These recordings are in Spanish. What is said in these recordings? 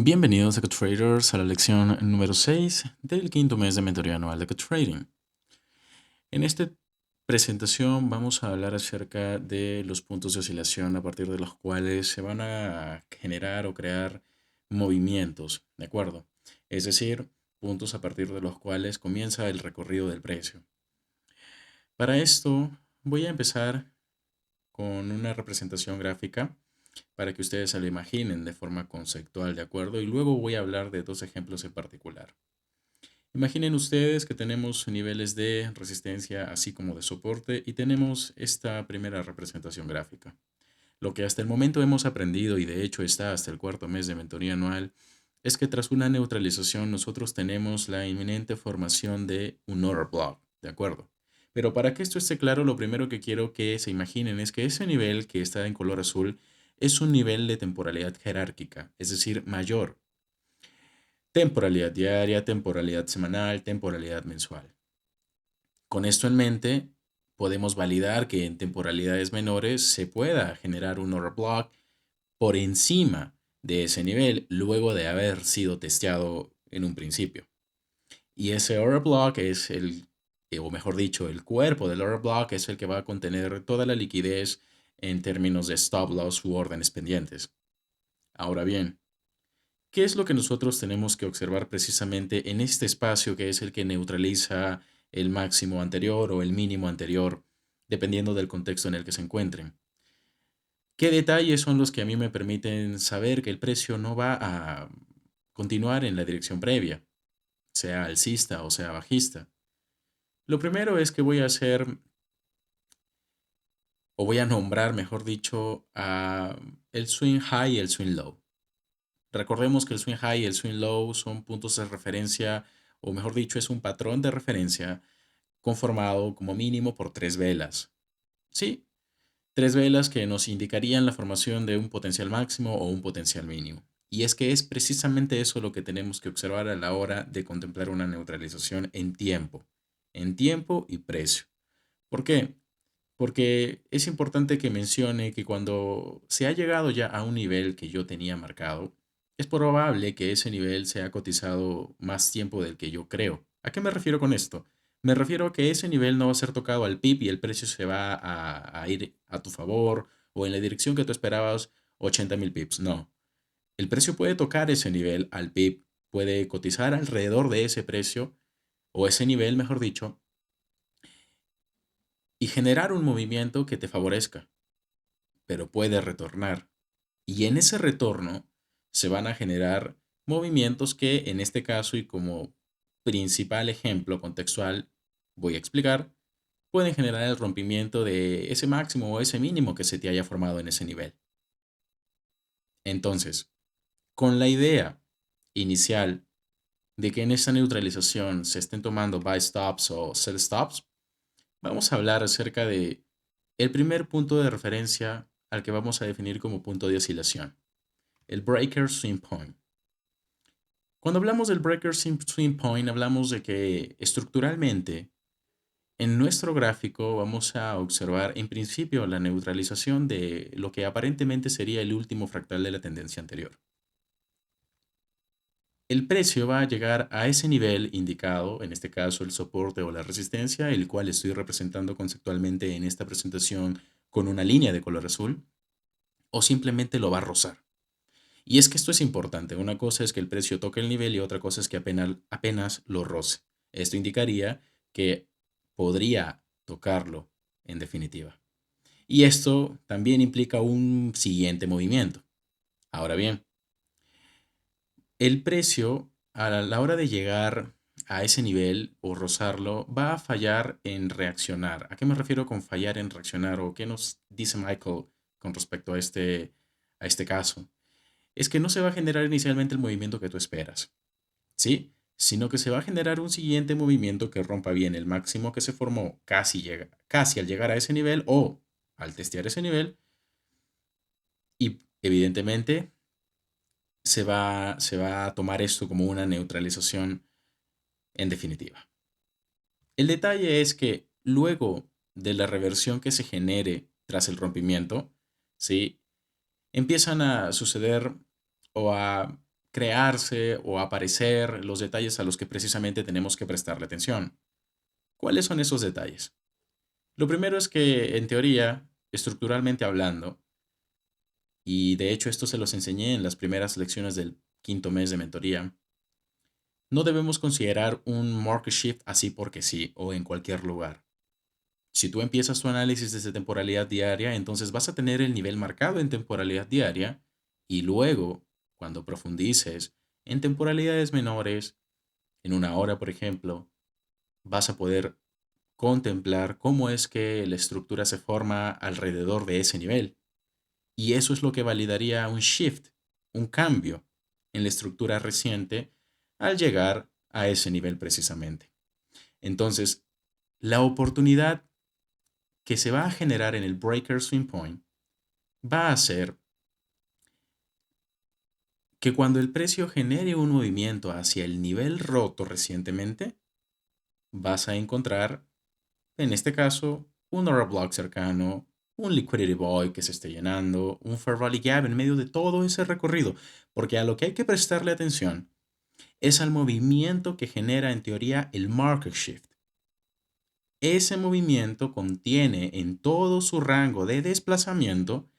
Bienvenidos a CoTraders a la lección número 6 del quinto mes de mentoría anual de CoTrading. En esta presentación vamos a hablar acerca de los puntos de oscilación a partir de los cuales se van a generar o crear movimientos, ¿de acuerdo? Es decir, puntos a partir de los cuales comienza el recorrido del precio. Para esto voy a empezar con una representación gráfica para que ustedes se lo imaginen de forma conceptual, ¿de acuerdo? Y luego voy a hablar de dos ejemplos en particular. Imaginen ustedes que tenemos niveles de resistencia así como de soporte y tenemos esta primera representación gráfica. Lo que hasta el momento hemos aprendido y de hecho está hasta el cuarto mes de mentoría anual es que tras una neutralización nosotros tenemos la inminente formación de un order block, ¿de acuerdo? Pero para que esto esté claro, lo primero que quiero que se imaginen es que ese nivel que está en color azul es un nivel de temporalidad jerárquica, es decir, mayor. Temporalidad diaria, temporalidad semanal, temporalidad mensual. Con esto en mente, podemos validar que en temporalidades menores se pueda generar un order block por encima de ese nivel luego de haber sido testeado en un principio. Y ese order block es o mejor dicho, el cuerpo del order block es el que va a contener toda la liquidez en términos de stop loss u órdenes pendientes. Ahora bien, ¿qué es lo que nosotros tenemos que observar precisamente en este espacio que es el que neutraliza el máximo anterior o el mínimo anterior, dependiendo del contexto en el que se encuentren? ¿Qué detalles son los que a mí me permiten saber que el precio no va a continuar en la dirección previa, sea alcista o sea bajista? Lo primero es que voy a hacer, o voy a nombrar, mejor dicho, el swing high y el swing low. Recordemos que el swing high y el swing low son puntos de referencia, o mejor dicho, es un patrón de referencia conformado como mínimo por tres velas. Sí, tres velas que nos indicarían la formación de un potencial máximo o un potencial mínimo. Y es que es precisamente eso lo que tenemos que observar a la hora de contemplar una neutralización en tiempo y precio. ¿Por qué? Porque es importante que mencione que cuando se ha llegado ya a un nivel que yo tenía marcado, es probable que ese nivel sea cotizado más tiempo del que yo creo. ¿A qué me refiero con esto? Me refiero a que ese nivel no va a ser tocado al PIB y el precio se va a ir a tu favor o en la dirección que tú esperabas 80,000 pips. No. El precio puede tocar ese nivel al PIB, puede cotizar alrededor de ese precio o ese nivel, mejor dicho, y generar un movimiento que te favorezca, pero puede retornar. Y en ese retorno se van a generar movimientos que en este caso y como principal ejemplo contextual voy a explicar, pueden generar el rompimiento de ese máximo o ese mínimo que se te haya formado en ese nivel. Entonces, con la idea inicial de que en esta neutralización se estén tomando buy stops o sell stops, vamos a hablar acerca de el primer punto de referencia al que vamos a definir como punto de oscilación, el breaker swing point. Cuando hablamos del breaker swing point, hablamos de que estructuralmente en nuestro gráfico vamos a observar en principio la neutralización de lo que aparentemente sería el último fractal de la tendencia anterior. El precio va a llegar a ese nivel indicado, en este caso el soporte o la resistencia, el cual estoy representando conceptualmente en esta presentación con una línea de color azul, o simplemente lo va a rozar. Y es que esto es importante. Una cosa es que el precio toque el nivel y otra cosa es que apenas lo roce. Esto indicaría que podría tocarlo en definitiva. Y esto también implica un siguiente movimiento. Ahora bien, el precio a la hora de llegar a ese nivel o rozarlo va a fallar en reaccionar. ¿A qué me refiero con fallar en reaccionar o qué nos dice Michael con respecto a este caso? Es que no se va a generar inicialmente el movimiento que tú esperas, ¿sí? Sino que se va a generar un siguiente movimiento que rompa bien el máximo que se formó casi al llegar a ese nivel o al testear ese nivel y evidentemente se va a tomar esto como una neutralización en definitiva. El detalle es que luego de la reversión que se genere tras el rompimiento, ¿sí? Empiezan a suceder o a crearse o aparecer los detalles a los que precisamente tenemos que prestarle atención. ¿Cuáles son esos detalles? Lo primero es que, en teoría, estructuralmente hablando, y de hecho esto se los enseñé en las primeras lecciones del quinto mes de mentoría, no debemos considerar un market shift así porque sí o en cualquier lugar. Si tú empiezas tu análisis desde temporalidad diaria, entonces vas a tener el nivel marcado en temporalidad diaria y luego, cuando profundices en temporalidades menores, en una hora, por ejemplo, vas a poder contemplar cómo es que la estructura se forma alrededor de ese nivel. Y eso es lo que validaría un shift, un cambio en la estructura reciente al llegar a ese nivel precisamente. Entonces, la oportunidad que se va a generar en el breaker swing point va a ser que cuando el precio genere un movimiento hacia el nivel roto recientemente, vas a encontrar, en este caso, un order block cercano, un liquidity void que se esté llenando, un fair value gap en medio de todo ese recorrido, porque a lo que hay que prestarle atención es al movimiento que genera en teoría el market shift. Ese movimiento contiene en todo su rango de desplazamiento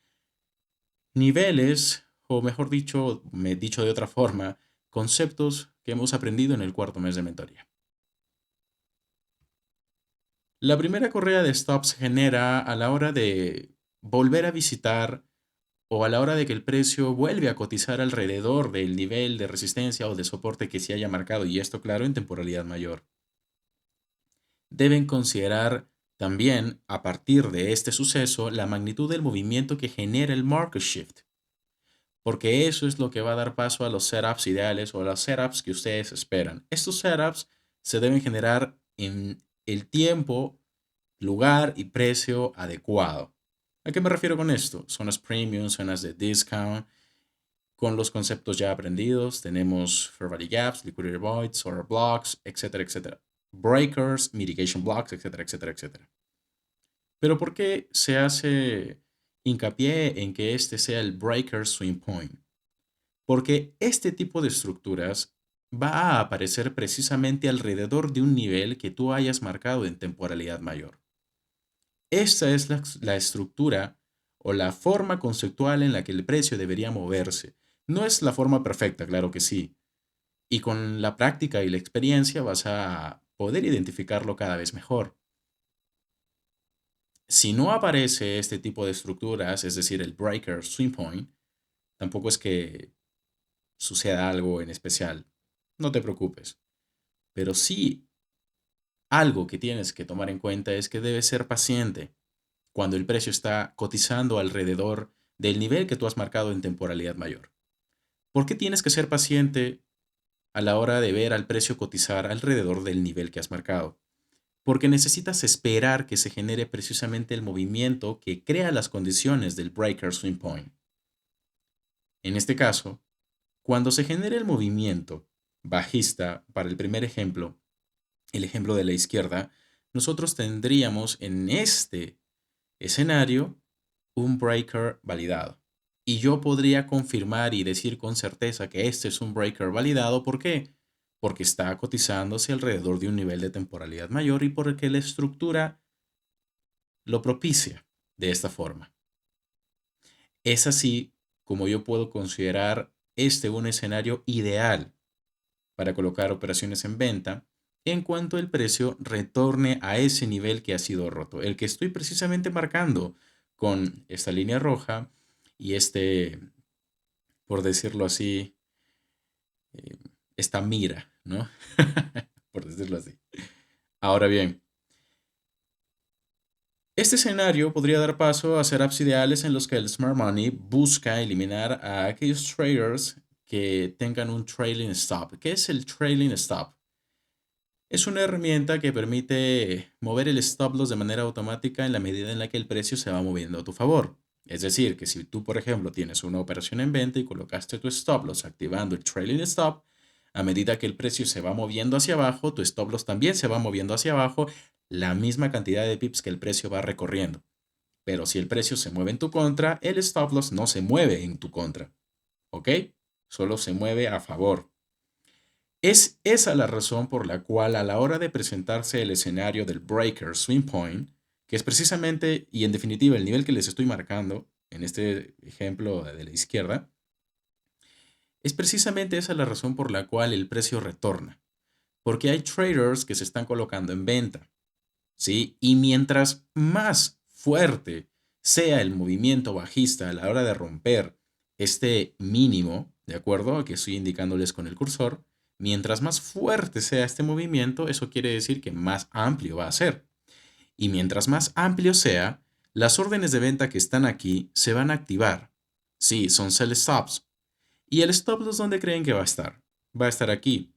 niveles, o mejor dicho, me dicho de otra forma, conceptos que hemos aprendido en el cuarto mes de mentoría. La primera correa de stop se genera a la hora de volver a visitar o a la hora de que el precio vuelve a cotizar alrededor del nivel de resistencia o de soporte que se haya marcado, y esto claro en temporalidad mayor. Deben considerar también, a partir de este suceso, la magnitud del movimiento que genera el market shift, porque eso es lo que va a dar paso a los setups ideales o a los setups que ustedes esperan. Estos setups se deben generar en el tiempo, lugar y precio adecuado. ¿A qué me refiero con esto? Zonas premium, zonas de discount. Con los conceptos ya aprendidos, tenemos fair value gaps, liquidity voids, order blocks, etcétera, etcétera. Breakers, mitigation blocks, etcétera, etcétera, etcétera. Pero ¿por qué se hace hincapié en que este sea el breaker swing point? Porque este tipo de estructuras va a aparecer precisamente alrededor de un nivel que tú hayas marcado en temporalidad mayor. Esta es la estructura o la forma conceptual en la que el precio debería moverse. No es la forma perfecta, claro que sí. Y con la práctica y la experiencia vas a poder identificarlo cada vez mejor. Si no aparece este tipo de estructuras, es decir, el breaker swing point, tampoco es que suceda algo en especial. No te preocupes. Pero sí, algo que tienes que tomar en cuenta es que debes ser paciente cuando el precio está cotizando alrededor del nivel que tú has marcado en temporalidad mayor. ¿Por qué tienes que ser paciente a la hora de ver al precio cotizar alrededor del nivel que has marcado? Porque necesitas esperar que se genere precisamente el movimiento que crea las condiciones del breaker swing point. En este caso, cuando se genere el movimiento bajista para el primer ejemplo, el ejemplo de la izquierda, nosotros tendríamos en este escenario un breaker validado. Y yo podría confirmar y decir con certeza que este es un breaker validado. ¿Por qué? Porque está cotizándose alrededor de un nivel de temporalidad mayor y porque la estructura lo propicia de esta forma. Es así como yo puedo considerar este un escenario ideal para colocar operaciones en venta en cuanto el precio retorne a ese nivel que ha sido roto, el que estoy precisamente marcando con esta línea roja y por decirlo así, eh, esta mira, ¿no? Por decirlo así. Ahora bien, este escenario podría dar paso a setups ideales en los que el Smart Money busca eliminar a aquellos traders que tengan un trailing stop. ¿Qué es el trailing stop? Es una herramienta que permite mover el stop loss de manera automática en la medida en la que el precio se va moviendo a tu favor. Es decir, que si tú, por ejemplo, tienes una operación en venta y colocaste tu stop loss activando el trailing stop, a medida que el precio se va moviendo hacia abajo, tu stop loss también se va moviendo hacia abajo la misma cantidad de pips que el precio va recorriendo. Pero si el precio se mueve en tu contra, el stop loss no se mueve en tu contra. ¿Ok? solo se mueve a favor. Es esa la razón por la cual a la hora de presentarse el escenario del breaker swing point, que es precisamente y en definitiva el nivel que les estoy marcando en este ejemplo de la izquierda, es precisamente esa la razón por la cual el precio retorna. Porque hay traders que se están colocando en venta, ¿sí? Y mientras más fuerte sea el movimiento bajista a la hora de romper este mínimo, ¿de acuerdo? Que estoy indicándoles con el cursor, mientras más fuerte sea este movimiento, eso quiere decir que más amplio va a ser. Y mientras más amplio sea, las órdenes de venta que están aquí se van a activar. Sí, son sell stops. ¿Y el stop loss dónde creen que va a estar? Va a estar aquí.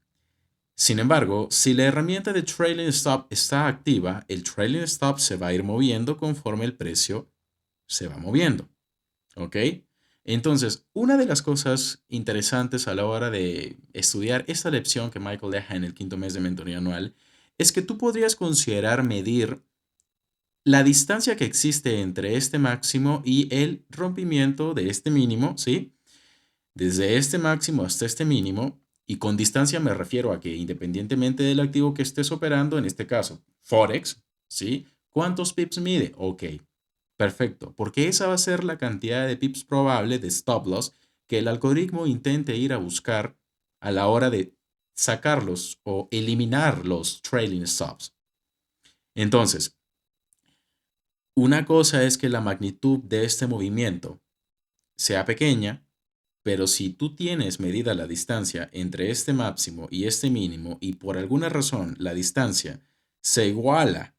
Sin embargo, si la herramienta de Trailing Stop está activa, el Trailing Stop se va a ir moviendo conforme el precio se va moviendo. ¿Ok? Entonces, una de las cosas interesantes a la hora de estudiar esta lección que Michael deja en el quinto mes de mentoría anual es que tú podrías considerar medir la distancia que existe entre este máximo y el rompimiento de este mínimo, ¿sí? Desde este máximo hasta este mínimo, y con distancia me refiero a que independientemente del activo que estés operando, en este caso, Forex, ¿sí? ¿Cuántos pips mide? Ok, perfecto, porque esa va a ser la cantidad de pips probable de stop loss que el algoritmo intente ir a buscar a la hora de sacarlos o eliminar los trailing stops. Entonces, una cosa es que la magnitud de este movimiento sea pequeña, pero si tú tienes medida la distancia entre este máximo y este mínimo y por alguna razón la distancia se iguala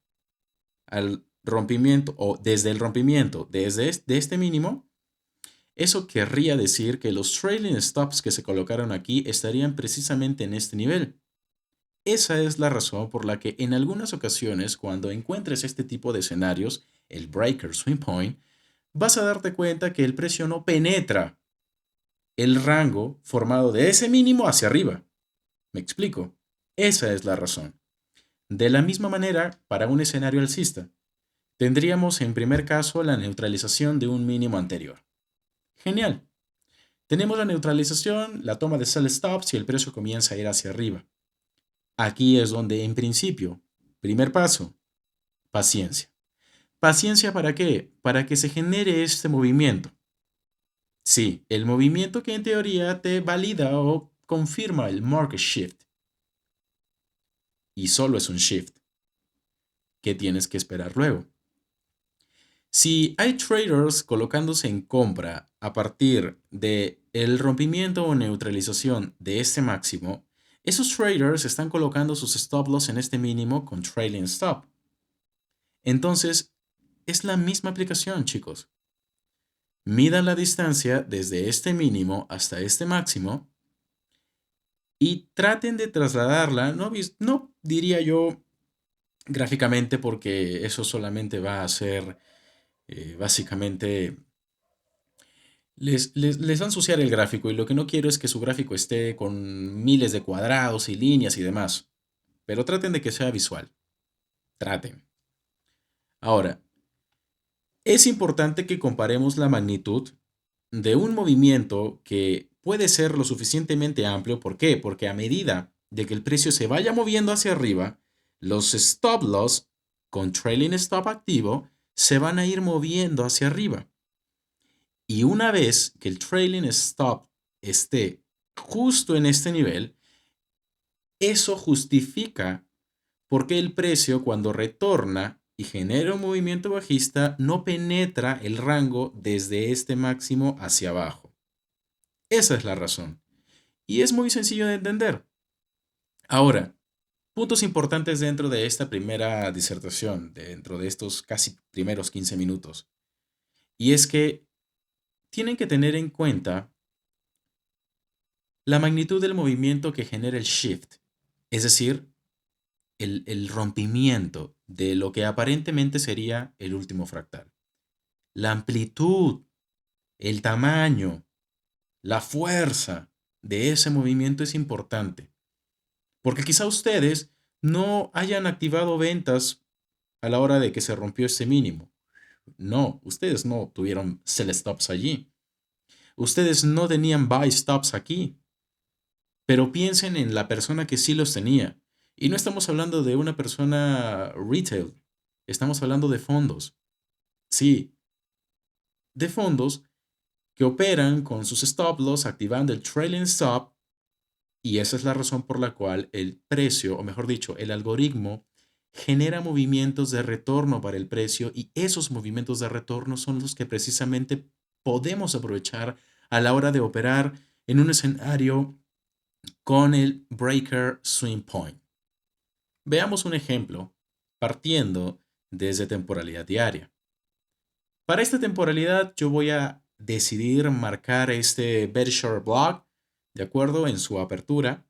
al rompimiento o desde el rompimiento de este mínimo, eso querría decir que los trailing stops que se colocaron aquí estarían precisamente en este nivel. Esa es la razón por la que en algunas ocasiones cuando encuentres este tipo de escenarios, el breaker swing point, vas a darte cuenta que el precio no penetra el rango formado de ese mínimo hacia arriba. ¿Me explico? Esa es la razón. De la misma manera, para un escenario alcista, tendríamos en primer caso la neutralización de un mínimo anterior. Genial. Tenemos la neutralización, la toma de sell stops y el precio comienza a ir hacia arriba. Aquí es donde, en principio, primer paso, paciencia. ¿Paciencia para qué? Para que se genere este movimiento. Sí, el movimiento que en teoría te valida o confirma el market shift. Y solo es un shift. ¿Qué tienes que esperar luego? Si hay traders colocándose en compra a partir de el rompimiento o neutralización de este máximo, esos traders están colocando sus stop loss en este mínimo con trailing stop. Entonces, es la misma aplicación, chicos. Midan la distancia desde este mínimo hasta este máximo y traten de trasladarla, no diría yo gráficamente porque eso solamente va a ser básicamente les va a ensuciar el gráfico y lo que no quiero es que su gráfico esté con miles de cuadrados y líneas y demás. Pero traten de que sea visual. Traten. Ahora, es importante que comparemos la magnitud de un movimiento que puede ser lo suficientemente amplio. ¿Por qué? Porque a medida de que el precio se vaya moviendo hacia arriba, los stop loss con trailing stop activo se van a ir moviendo hacia arriba. Y una vez que el trailing stop esté justo en este nivel, eso justifica por qué el precio cuando retorna y genera un movimiento bajista no penetra el rango desde este máximo hacia abajo. Esa es la razón. Y es muy sencillo de entender. Ahora, puntos importantes dentro de esta primera disertación, dentro de estos casi primeros 15 minutos. Y es que tienen que tener en cuenta la magnitud del movimiento que genera el shift, es decir, el rompimiento de lo que aparentemente sería el último fractal. La amplitud, el tamaño, la fuerza de ese movimiento es importante, porque quizá ustedes no hayan activado ventas a la hora de que se rompió este mínimo. No, ustedes no tuvieron sell stops allí. Ustedes no tenían buy stops aquí, pero piensen en la persona que sí los tenía. Y no estamos hablando de una persona retail, estamos hablando de fondos. Sí, de fondos que operan con sus stop loss activando el trailing stop, y esa es la razón por la cual el precio, o mejor dicho, el algoritmo genera movimientos de retorno para el precio, y esos movimientos de retorno son los que precisamente podemos aprovechar a la hora de operar en un escenario con el breaker swing point. Veamos un ejemplo partiendo desde temporalidad diaria. Para esta temporalidad yo voy a decidir marcar este very short block, de acuerdo, en su apertura.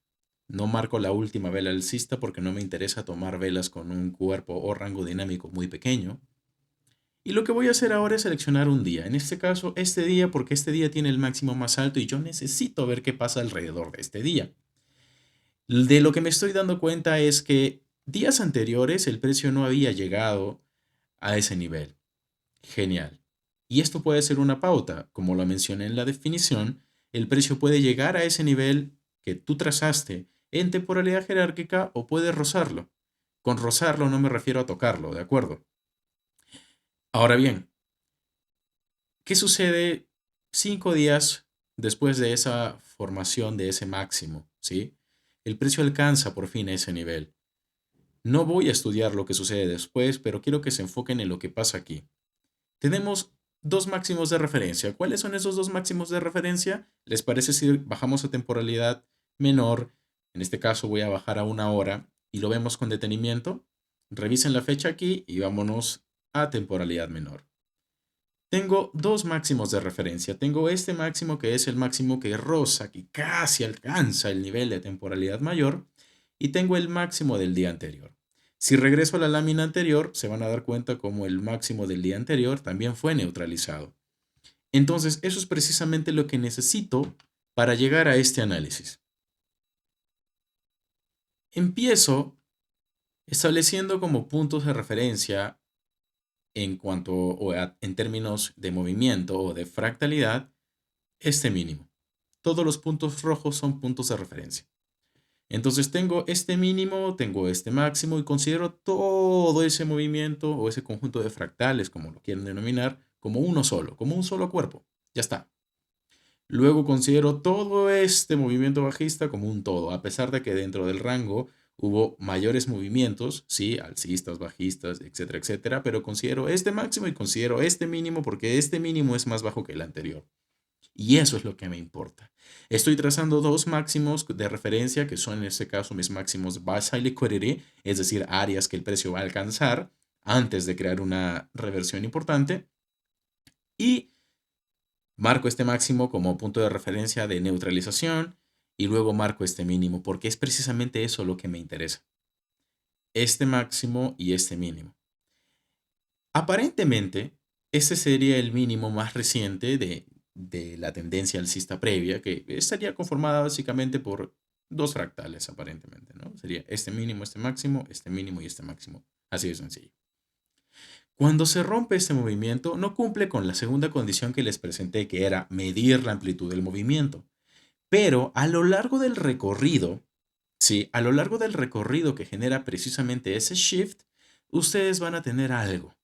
No marco la última vela alcista porque no me interesa tomar velas con un cuerpo o rango dinámico muy pequeño. Y lo que voy a hacer ahora es seleccionar un día. En este caso, este día, porque este día tiene el máximo más alto y yo necesito ver qué pasa alrededor de este día. De lo que me estoy dando cuenta es que días anteriores el precio no había llegado a ese nivel. Genial. Y esto puede ser una pauta. Como lo mencioné en la definición, el precio puede llegar a ese nivel que tú trazaste en temporalidad jerárquica o puede rozarlo. Con rozarlo no me refiero a tocarlo, ¿de acuerdo? Ahora bien, ¿qué sucede 5 días después de esa formación de ese máximo? ¿Sí? El precio alcanza por fin ese nivel. No voy a estudiar lo que sucede después, pero quiero que se enfoquen en lo que pasa aquí. Tenemos dos máximos de referencia. ¿Cuáles son esos dos máximos de referencia? ¿Les parece si bajamos a temporalidad menor? En este caso voy a bajar a 1 hora y lo vemos con detenimiento. Revisen la fecha aquí y vámonos a temporalidad menor. Tengo dos máximos de referencia. Tengo este máximo que es el máximo que roza, que casi alcanza el nivel de temporalidad mayor, y tengo el máximo del día anterior. Si regreso a la lámina anterior, se van a dar cuenta como el máximo del día anterior también fue neutralizado. Entonces, eso es precisamente lo que necesito para llegar a este análisis. Empiezo estableciendo como puntos de referencia en cuanto en términos de movimiento o de fractalidad este mínimo. Todos los puntos rojos son puntos de referencia. Entonces tengo este mínimo, tengo este máximo y considero todo ese movimiento o ese conjunto de fractales, como lo quieren denominar, como uno solo, como un solo cuerpo. Ya está. Luego considero todo este movimiento bajista como un todo, a pesar de que dentro del rango hubo mayores movimientos, sí, alcistas, bajistas, etcétera, etcétera, pero considero este máximo y considero este mínimo porque este mínimo es más bajo que el anterior. Y eso es lo que me importa. Estoy trazando dos máximos de referencia que son en este caso mis máximos buy-side liquidity, es decir, áreas que el precio va a alcanzar antes de crear una reversión importante. Y marco este máximo como punto de referencia de neutralización y luego marco este mínimo porque es precisamente eso lo que me interesa. Este máximo y este mínimo. Aparentemente, este sería el mínimo más reciente de la tendencia alcista previa, que estaría conformada básicamente por dos fractales, aparentemente, ¿no? Sería este mínimo y este máximo. Así de sencillo. Cuando se rompe este movimiento, no cumple con la segunda condición que les presenté, que era medir la amplitud del movimiento. Pero a lo largo del recorrido, sí, a lo largo del recorrido que genera precisamente ese shift, ustedes van a tener algo.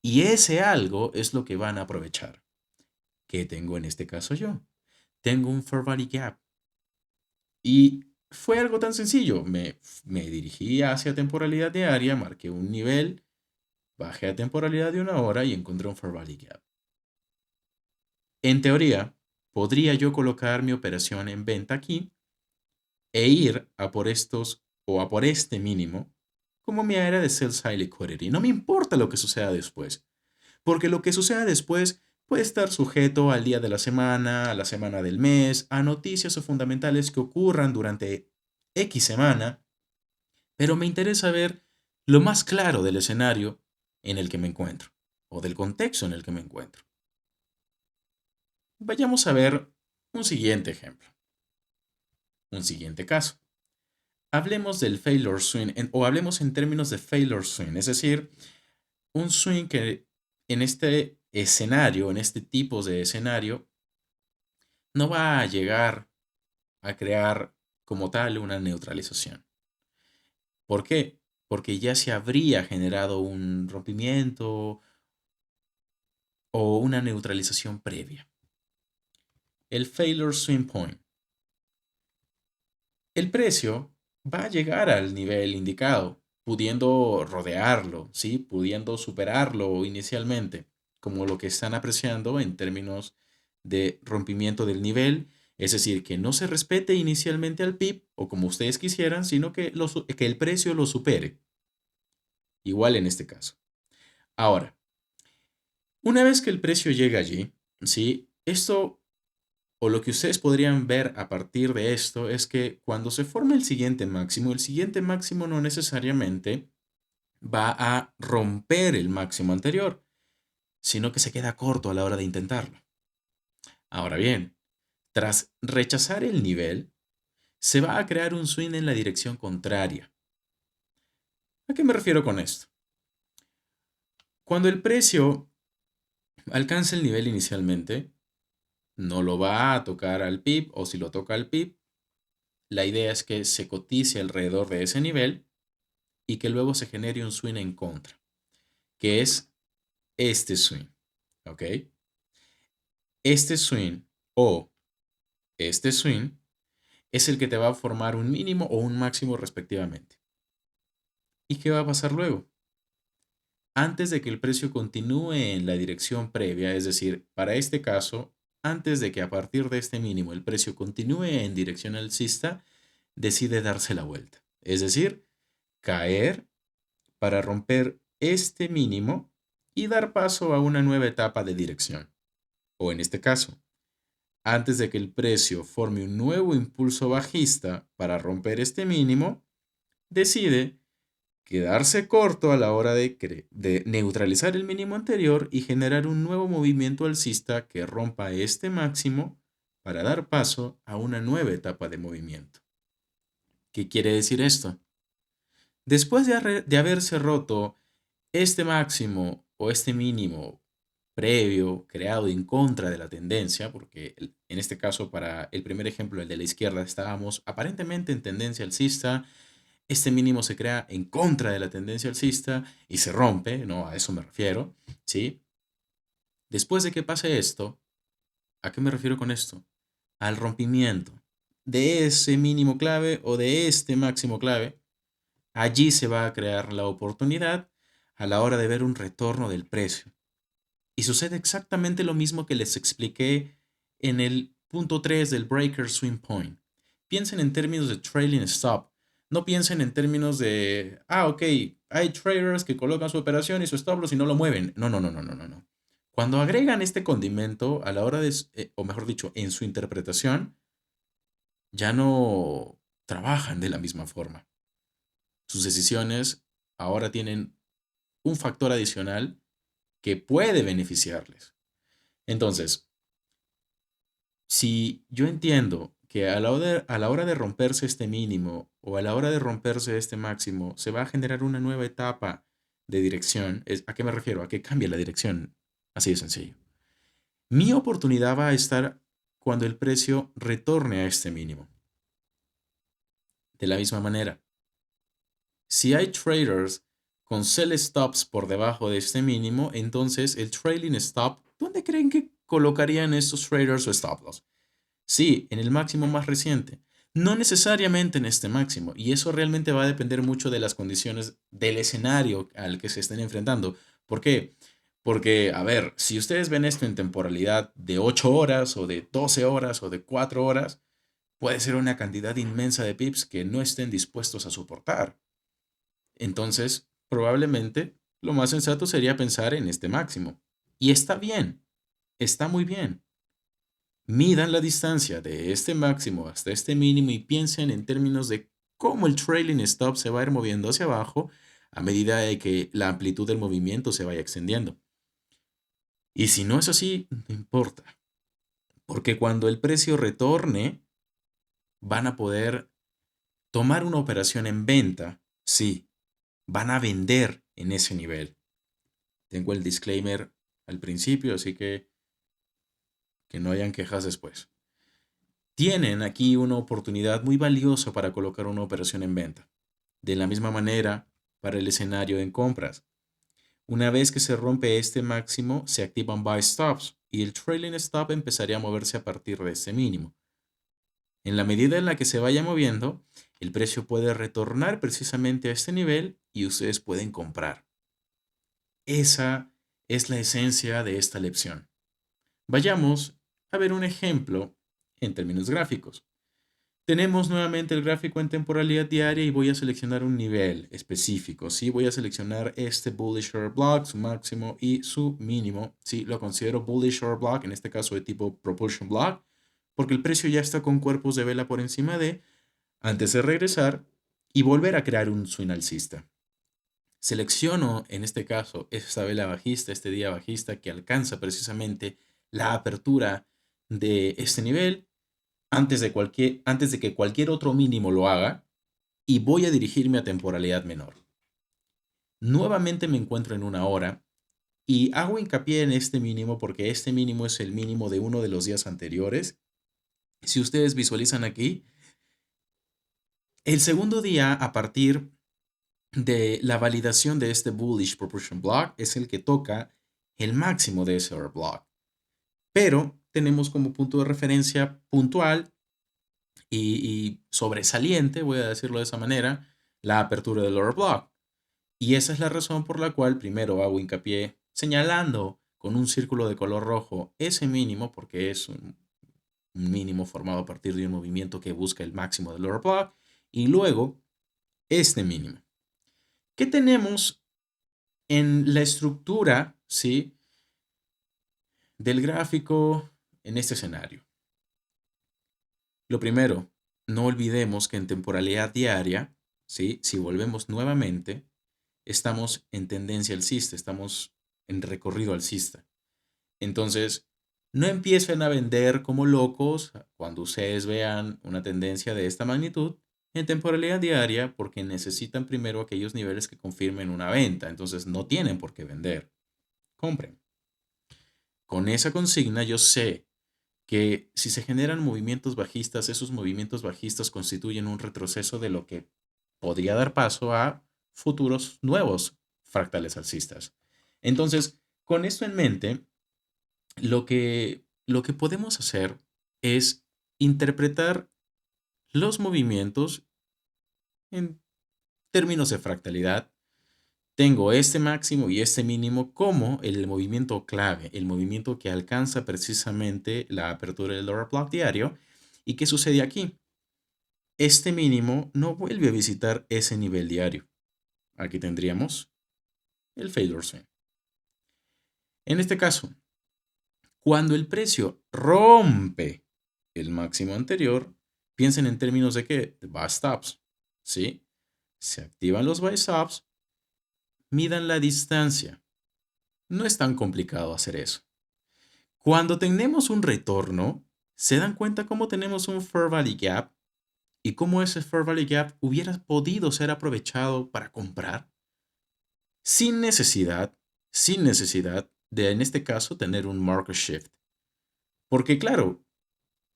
Y ese algo es lo que van a aprovechar. ¿Qué tengo en este caso yo? Tengo un Fair Value Gap. Y fue algo tan sencillo. Me dirigí hacia temporalidad diaria, marqué un nivel, bajé a temporalidad de 1 hora y encontré un Fair Value Gap. En teoría, podría yo colocar mi operación en venta aquí e ir a por estos o a por este mínimo como mi área de sell side liquidity. No me importa lo que suceda después. Porque lo que suceda después puede estar sujeto al día de la semana, a la semana del mes, a noticias o fundamentales que ocurran durante X semana, pero me interesa ver lo más claro del escenario en el que me encuentro o del contexto en el que me encuentro. Vayamos a ver un siguiente ejemplo, un siguiente caso. Hablemos del failure swing o hablemos en términos de failure swing, es decir, un swing que en este escenario, en este tipo de escenario, no va a llegar a crear como tal una neutralización. ¿Por qué? Porque ya se habría generado un rompimiento o una neutralización previa. El failure swing point. El precio va a llegar al nivel indicado, pudiendo rodearlo, ¿sí? Pudiendo superarlo inicialmente, como lo que están apreciando en términos de rompimiento del nivel, es decir, que no se respete inicialmente al PIB o como ustedes quisieran, sino que, que el precio lo supere. Igual en este caso. Ahora, una vez que el precio llega allí, ¿sí? Esto o lo que ustedes podrían ver a partir de esto es que cuando se forma el siguiente máximo no necesariamente va a romper el máximo anterior, sino que se queda corto a la hora de intentarlo. Ahora bien, tras rechazar el nivel, se va a crear un swing en la dirección contraria. ¿A qué me refiero con esto? Cuando el precio alcanza el nivel inicialmente, no lo va a tocar al PIB o si lo toca al PIB, la idea es que se cotice alrededor de ese nivel y que luego se genere un swing en contra, que es este swing, ¿ok? Este swing o este swing es el que te va a formar un mínimo o un máximo respectivamente. ¿Y qué va a pasar luego? Antes de que el precio continúe en la dirección previa, es decir, para este caso, antes de que a partir de este mínimo el precio continúe en dirección alcista, decide darse la vuelta. Es decir, caer para romper este mínimo y dar paso a una nueva etapa de dirección. O en este caso, antes de que el precio forme un nuevo impulso bajista para romper este mínimo, decide quedarse corto a la hora de neutralizar el mínimo anterior y generar un nuevo movimiento alcista que rompa este máximo para dar paso a una nueva etapa de movimiento. ¿Qué quiere decir esto? Después de haberse roto este máximo o este mínimo previo creado en contra de la tendencia, porque en este caso para el primer ejemplo, el de la izquierda, estábamos aparentemente en tendencia alcista, este mínimo se crea en contra de la tendencia alcista y se rompe, ¿no? A eso me refiero, ¿sí? Después de que pase esto, ¿a qué me refiero con esto? Al rompimiento de ese mínimo clave o de este máximo clave. Allí se va a crear la oportunidad a la hora de ver un retorno del precio. Y sucede exactamente lo mismo que les expliqué en el punto 3 del Breaker Swing Point. Piensen en términos de trailing stop. No piensen en términos de, ok, hay traders que colocan su operación y su stop loss y no lo mueven. No, no, no, no, no, no, no. Cuando agregan este condimento a la hora de, o mejor dicho, en su interpretación, ya no trabajan de la misma forma. Sus decisiones ahora tienen un factor adicional que puede beneficiarles. Entonces, si yo entiendo que a la hora de romperse este mínimo o a la hora de romperse este máximo, se va a generar una nueva etapa de dirección, ¿a qué me refiero? A que cambie la dirección. Así de sencillo. Mi oportunidad va a estar cuando el precio retorne a este mínimo. De la misma manera, si hay traders con sell stops por debajo de este mínimo, entonces el trailing stop, ¿dónde creen que colocarían estos traders o stop loss? Sí, en el máximo más reciente. No necesariamente en este máximo. Y eso realmente va a depender mucho de las condiciones del escenario al que se estén enfrentando. ¿Por qué? Porque, a ver, si ustedes ven esto en temporalidad de 8 horas o de 12 horas o de 4 horas, puede ser una cantidad inmensa de pips que no estén dispuestos a soportar. Entonces, probablemente lo más sensato sería pensar en este máximo. Y está bien, está muy bien. Midan la distancia de este máximo hasta este mínimo y piensen en términos de cómo el trailing stop se va a ir moviendo hacia abajo a medida de que la amplitud del movimiento se vaya extendiendo. Y si no es así, no importa, porque cuando el precio retorne, van a poder tomar una operación en venta, sí, van a vender en ese nivel. Tengo el disclaimer al principio, así que no hayan quejas después. tienen aquí una oportunidad muy valiosa para colocar una operación en venta. De la misma manera, para el escenario en compras. Una vez que se rompe este máximo, se activan buy stops y el trailing stop empezaría a moverse a partir de este mínimo. En la medida en la que se vaya moviendo, el precio puede retornar precisamente a este nivel y ustedes pueden comprar. Esa es la esencia de esta lección. Vayamos a ver un ejemplo en términos gráficos. Tenemos nuevamente el gráfico en temporalidad diaria y voy a seleccionar un nivel específico. ¿Sí? Voy a seleccionar este bullish order block, su máximo y su mínimo. Sí, lo considero bullish order block, en este caso de tipo propulsion block, porque el precio ya está con cuerpos de vela por encima de, antes de regresar y volver a crear un swing alcista. Selecciono en este caso esta vela bajista, este día bajista que alcanza precisamente la apertura de este nivel antes de que cualquier otro mínimo lo haga y voy a dirigirme a temporalidad menor. Nuevamente me encuentro en una hora y hago hincapié en este mínimo porque este mínimo es el mínimo de uno de los días anteriores. Si ustedes visualizan aquí, el segundo día a partir de la validación de este bullish proportion block es el que toca el máximo de ese order block. Pero tenemos como punto de referencia puntual y sobresaliente, voy a decirlo de esa manera, la apertura del order block. Y esa es la razón por la cual primero hago hincapié señalando con un círculo de color rojo ese mínimo, porque es un mínimo formado a partir de un movimiento que busca el máximo del order block, y luego este mínimo. ¿Qué tenemos en la estructura, ¿sí?, del gráfico en este escenario? Lo primero, no olvidemos que en temporalidad diaria, ¿sí?, si volvemos nuevamente, estamos en tendencia alcista, estamos en recorrido alcista. Entonces, no empiecen a vender como locos cuando ustedes vean una tendencia de esta magnitud en temporalidad diaria porque necesitan primero aquellos niveles que confirmen una venta. Entonces, no tienen por qué vender. Compren. Con esa consigna yo sé que si se generan movimientos bajistas, esos movimientos bajistas constituyen un retroceso de lo que podría dar paso a futuros nuevos fractales alcistas. Entonces, con esto en mente, lo que podemos hacer es interpretar los movimientos en términos de fractalidad. Tengo este máximo y este mínimo como el movimiento clave, el movimiento que alcanza precisamente la apertura del order block diario. ¿Y qué sucede aquí? Este mínimo no vuelve a visitar ese nivel diario. Aquí tendríamos el failure swing. En este caso, cuando el precio rompe el máximo anterior, piensen en términos de qué? De buy stops. ¿Sí? Se activan los buy stops, midan la distancia. No es tan complicado hacer eso. Cuando tenemos un retorno, ¿se dan cuenta cómo tenemos un Fair Value Gap? Y cómo ese Fair Value Gap hubiera podido ser aprovechado para comprar sin necesidad de, en este caso, tener un market shift. Porque claro,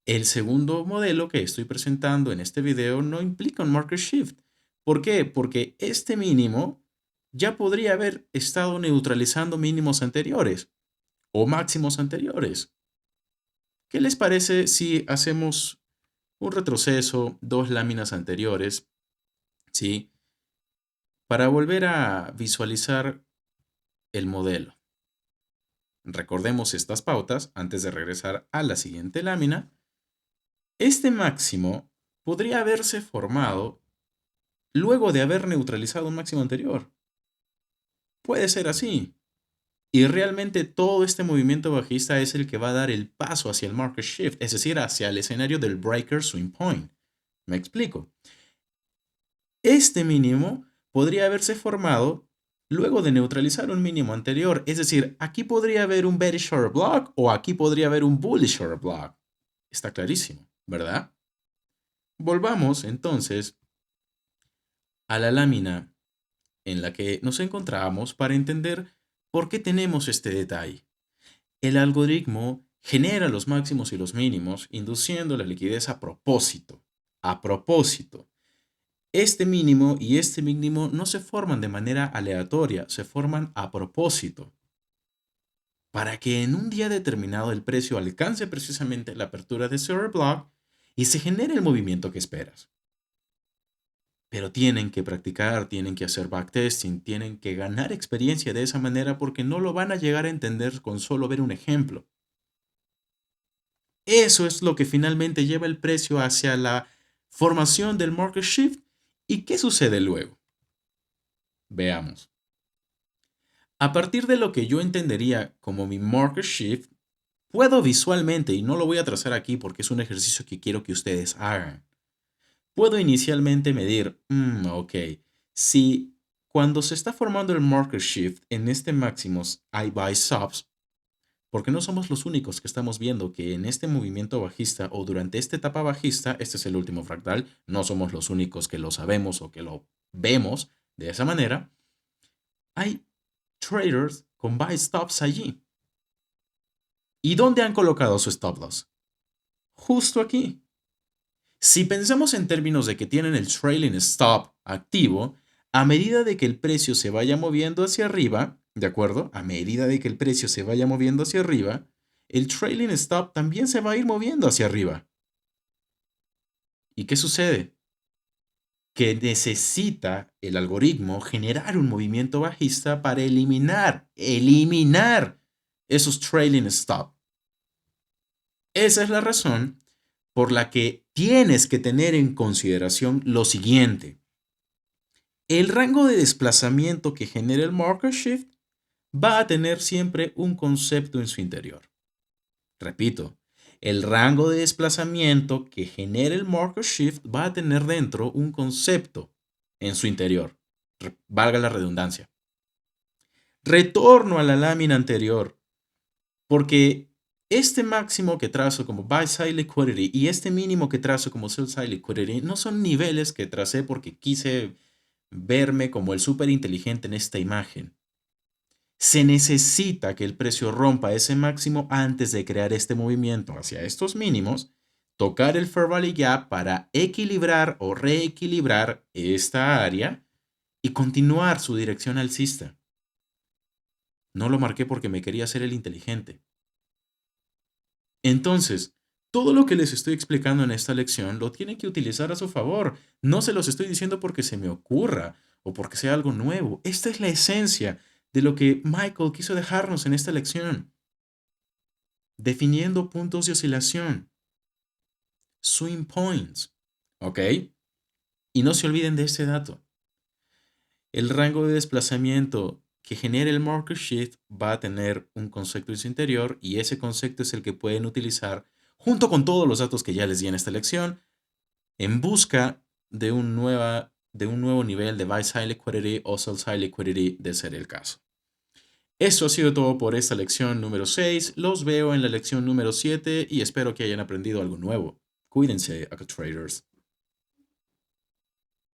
el segundo modelo que estoy presentando en este video no implica un market shift. ¿Por qué? Porque este mínimo ya podría haber estado neutralizando mínimos anteriores o máximos anteriores. ¿Qué les parece si hacemos un retroceso, dos láminas anteriores, ¿sí?, para volver a visualizar el modelo? Recordemos estas pautas antes de regresar a la siguiente lámina. Este máximo podría haberse formado luego de haber neutralizado un máximo anterior. Puede ser así. Y realmente todo este movimiento bajista es el que va a dar el paso hacia el market shift, es decir, hacia el escenario del breaker swing point. ¿Me explico? Este mínimo podría haberse formado luego de neutralizar un mínimo anterior. Es decir, aquí podría haber un bearish order block o aquí podría haber un bullish order block. Está clarísimo, ¿verdad? Volvamos entonces a la lámina en la que nos encontramos para entender por qué tenemos este detalle. El algoritmo genera los máximos y los mínimos, induciendo la liquidez a propósito. A propósito. Este mínimo y este mínimo no se forman de manera aleatoria, se forman a propósito, para que en un día determinado el precio alcance precisamente la apertura de ese order block y se genere el movimiento que esperas. Pero tienen que practicar, tienen que hacer backtesting, tienen que ganar experiencia de esa manera porque no lo van a llegar a entender con solo ver un ejemplo. Eso es lo que finalmente lleva el precio hacia la formación del market shift. ¿Y qué sucede luego? Veamos. A partir de lo que yo entendería como mi market shift, puedo visualmente, y no lo voy a trazar aquí porque es un ejercicio que quiero que ustedes hagan, puedo inicialmente medir, ok, si cuando se está formando el market shift en este máximos hay buy stops, porque no somos los únicos que estamos viendo que en este movimiento bajista o durante esta etapa bajista, este es el último fractal, no somos los únicos que lo sabemos o que lo vemos de esa manera, hay traders con buy stops allí. ¿Y dónde han colocado su stop loss? Justo aquí. Si pensamos en términos de que tienen el trailing stop activo, a medida de que el precio se vaya moviendo hacia arriba, ¿de acuerdo? A medida de que el precio se vaya moviendo hacia arriba, el trailing stop también se va a ir moviendo hacia arriba. ¿Y qué sucede? Que necesita el algoritmo generar un movimiento bajista para eliminar esos trailing stop. Esa es la razón por la que tienes que tener en consideración lo siguiente. El rango de desplazamiento que genera el market shift va a tener siempre un concepto en su interior. Repito, el rango de desplazamiento que genera el market shift va a tener dentro un concepto en su interior. Valga la redundancia. Retorno a la lámina anterior, porque este máximo que trazo como buy side liquidity y este mínimo que trazo como sell side liquidity no son niveles que tracé porque quise verme como el súper inteligente en esta imagen. Se necesita que el precio rompa ese máximo antes de crear este movimiento hacia estos mínimos, tocar el Fair Value Gap para equilibrar o reequilibrar esta área y continuar su dirección alcista. No lo marqué porque me quería hacer el inteligente. Entonces, todo lo que les estoy explicando en esta lección lo tienen que utilizar a su favor. No se los estoy diciendo porque se me ocurra o porque sea algo nuevo. Esta es la esencia de lo que Michael quiso dejarnos en esta lección. Definiendo puntos de oscilación. Swing points. ¿Ok? Y no se olviden de este dato. El rango de desplazamiento que genera el market shift va a tener un concepto en su interior y ese concepto es el que pueden utilizar junto con todos los datos que ya les di en esta lección en busca de un nuevo nivel de buy side liquidity o sell side liquidity de ser el caso. Esto ha sido todo por esta lección número 6. Los veo en la lección número 7 y espero que hayan aprendido algo nuevo. Cuídense, acá traders.